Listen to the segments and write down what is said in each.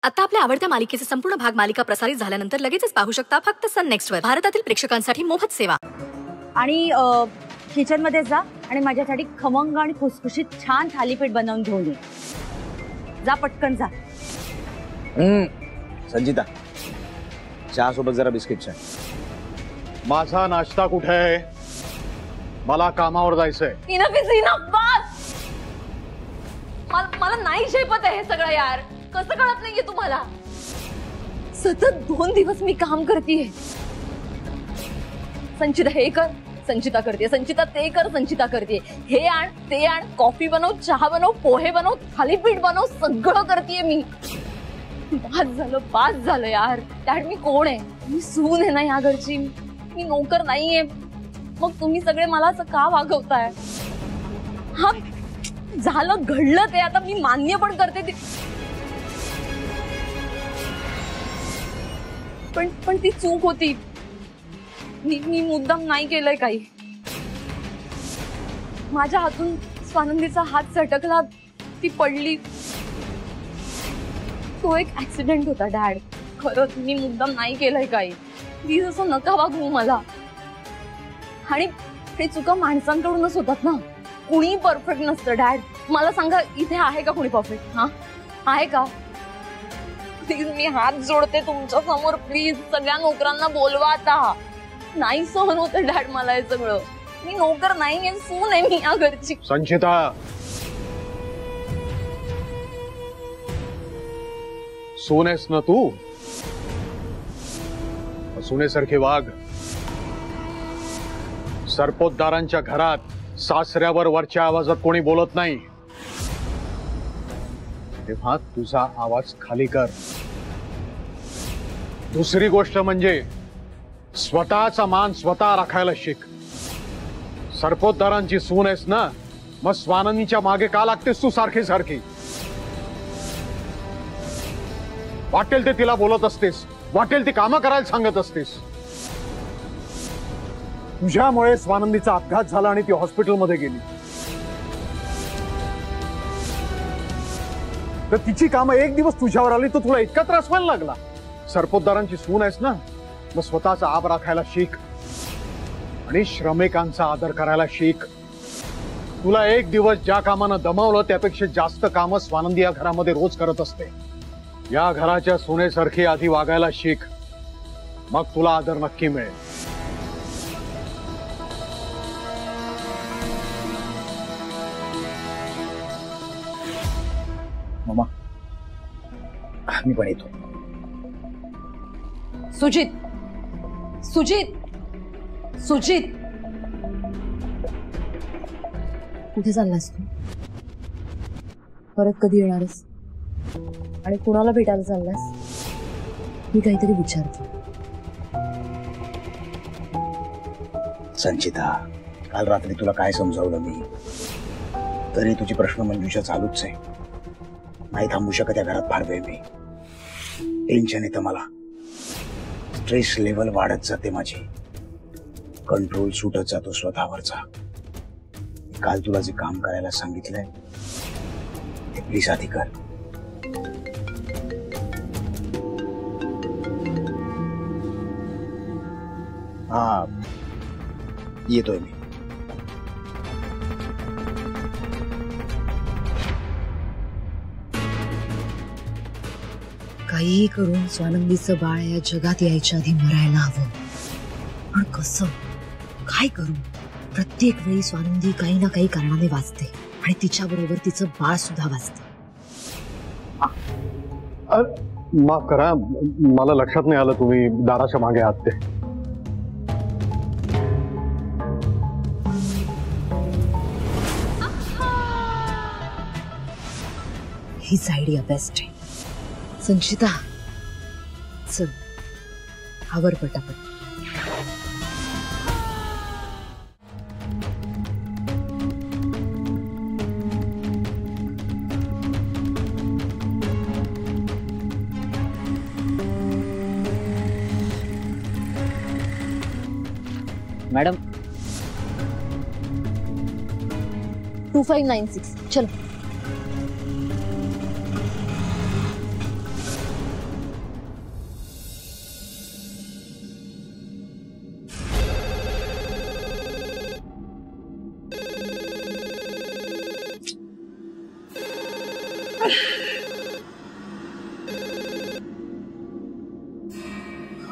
आता आपल्या आवडत्या मालिकेचे संपूर्ण भाग मालिका प्रसारित झाल्यानंतर लगेचच पाहू शकता फक्त सन नेक्स्ट वर. भारतातील प्रेक्षकांसाठी मोफत सेवा. आणि किचन मध्ये जा आणि माझ्यासाठी खमंग आणि खुसखुशीत छान थालीपीठ बनवून घेऊन ये. जा पटकन जा. संजिता, चहा सोबत जरा बिस्किट छान. माझा नाश्ता कुठे आहे? मला कामावर जायचंय. Enough is enough. बस. मला नाही झेपत आहे हे सगळं यार. कसं कळत नाहीये तुम्हाला? सतत 2 दिवस मी काम करतेय. संचिता हे कर, संचिता करते, संचिता ते कर, संचिता करते. हे आण, ते आण, कॉफी बनव, चहा बनव, पोहे बनव, थालीपीठ बनव, सगळं करतेय मी. बास झालं यार. डॅड मी कोण आहे? मी सून आहे ना या घरची. मी नोकर नाहीये. मग तुम्ही सगळे मला असं का वागवताय? हा झालं, घडलं ते. आता मी मान्य पण करते ते. पण ती चूक होती. मी मुद्दाम नाही केलंय काही. माझ्या हातून स्वानंदीचा हात सटकला, ती पडली. तो एक ऍक्सिडेंट होता डॅड. खरंच मी मुद्दाम नाही केलंय काही. प्लीज असं नका वागवू मला. आणि हे चुका माणसांकडूनच होतात ना. कुणी परफेक्ट नसतं डॅड. मला सांगा, इथे आहे का कुणी परफेक्ट? हा आहे का? प्लीज मी हात जोडते तुमच्या समोर. प्लीज सगळ्या नोकरांना बोलवा आता. नाही सहन होतं डॅड मला हे सगळं. मी नोकर नाहीये, सून आहे मी या घरची. संचिता, सून आहेस ना तू? सुनेसारखी वाघ. सरपोतदारांच्या घरात सासऱ्यावर वरच्या आवाजात कोणी बोलत नाही, तेव्हा तुझा आवाज खाली कर. दुसरी गोष्ट म्हणजे स्वतःचा मान स्वतः राखायला शिक. सरपोतदारांची सून आहेस ना, मग स्वानंदीच्या मागे का लागतेस तू सारखी सारखी? वाटेल ते तिला बोलत असतेस, वाटेल ती कामं करायला सांगत असतेस. तुझ्यामुळे स्वानंदीचा अपघात झाला आणि ती हॉस्पिटलमध्ये गेली. तर तिची कामं एक दिवस तुझ्यावर आली तर तुला इतका त्रास व्हायला लागला. सरपोतदारांची सून आहेस ना, मग स्वतःचा आब राखायला शिक आणि श्रमिकांचा आदर करायला शिक. तुला एक दिवस ज्या कामानं दमवलं त्यापेक्षा जास्त कामं स्वानंदी या घरामध्ये रोज करत असते. या घराच्या सुनेसारखी आधी वागायला शिक, मग तुला आदर नक्की मिळेल. मामा, मी पण येतो. सुजित, सुजित, सुजित, कुठे चाललास तू? परत कधी येणारस? आणि कुणाला भेटायला चाललास? मी काहीतरी विचारतो. संचिता, काल रात्री तुला काय समजावलं मी? तरी तुझी प्रश्न मंजुषा चालूच आहे. नाही थांबू शकत या घरात. फार वेळ मी टेन्शन येतं मला. स्ट्रेस लेवल वाढत जाते माझी. कंट्रोल सुटत जातो स्वतःवरचा. काल तुला जे काम करायला सांगितलंय ते प्लीज आधी कर. हा, येतोय मी. काहीही करून स्वानंदीचं बाळ या जगात यायच्या आधी मरायला हवं. पण कसं, काय करू? प्रत्येक वेळी स्वानंदी काही ना काही कारणाने वाचते आणि तिच्या बरोबर तिचं बाळ सुद्धा वाचते. माफ करा, मला लक्षात नाही आलं तुम्ही दाराच्या मागे आहात ते. हीच आयडिया बेस्ट आहे. संचिता, चल आवर पटापट. मॅडम 2596 चलो.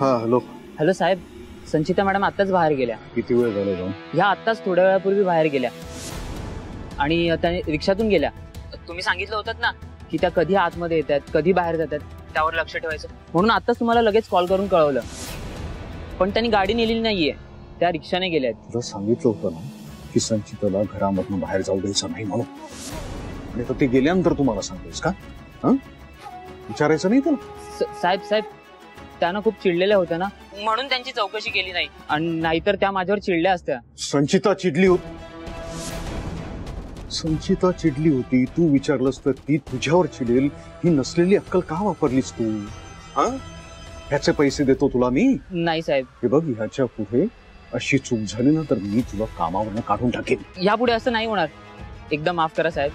हा हॅलो. हॅलो साहेब, संचिता मॅडम आत्ताच बाहेर गेल्या. किती वेळ झाला जाऊन? ह्या आत्ताच थोड्या वेळापूर्वी बाहेर गेल्या आणि त्याने रिक्षातून गेल्या. तुम्ही सांगितलं होतं ना की त्या कधी आतमध्ये येतात कधी बाहेर जातात, त्यावर लक्ष ठेवायचं, म्हणून आत्ताच तुम्हाला लगेच कॉल करून कळवलं. पण त्यांनी गाडी नेलेली नाहीये, त्या रिक्षाने गेल्यात. तुला सांगितलं होतं ना की संचिताला घरामधून बाहेर जाऊ द्यायचं नाही म्हणून, आणि तर ते गेल्यानंतर तुम्हाला सांगतोस का? विचारायचं नाही त्याला? साहेब त्यांना खूप चिडलेल्या होत्या ना, म्हणून त्यांची चौकशी केली नाही, आणि नाहीतर त्या माझ्यावर चिडल्या असत्या. संचिता चिडली होती. संचिता चिडली होती, तू विचारलंस तर ती तुझ्यावर चिडेल. ही नसलेली अक्कल का वापरलीस तू? ह्याचे पैसे देतो तुला मी? नाही साहेब. हे बघ, ह्याच्या पुढे अशी चूक झाली ना तर मी तुला कामावरनं काढून टाकेन. यापुढे असं नाही होणार, एकदा माफ करा साहेब.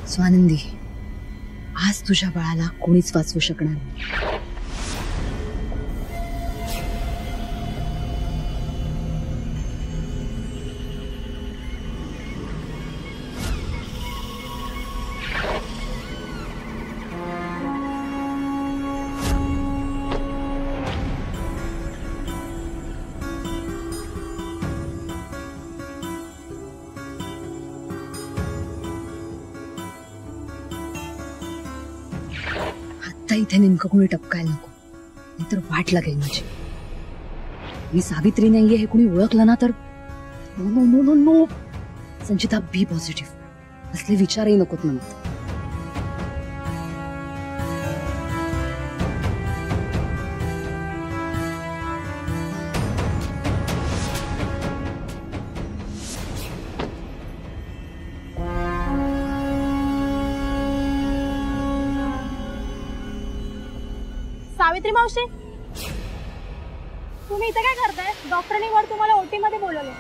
स्वानंदी, आज तुझ्या बाळाला कोणीच वाचवू शकणार नाही. आता इथे नेमकं कोणी टपकायला नको, नाहीतर वाट लागेल माझी. मी सावित्री नाहीये हे कोणी ओळखलं ना तर no no no no no. Sanchita, be positive. असले विचारही नकोत मनात. सावित्री मावशी, तुम्ही इथे काय करताय? डॉक्टरने वर तुम्हाला ओटी मध्ये बोलवले.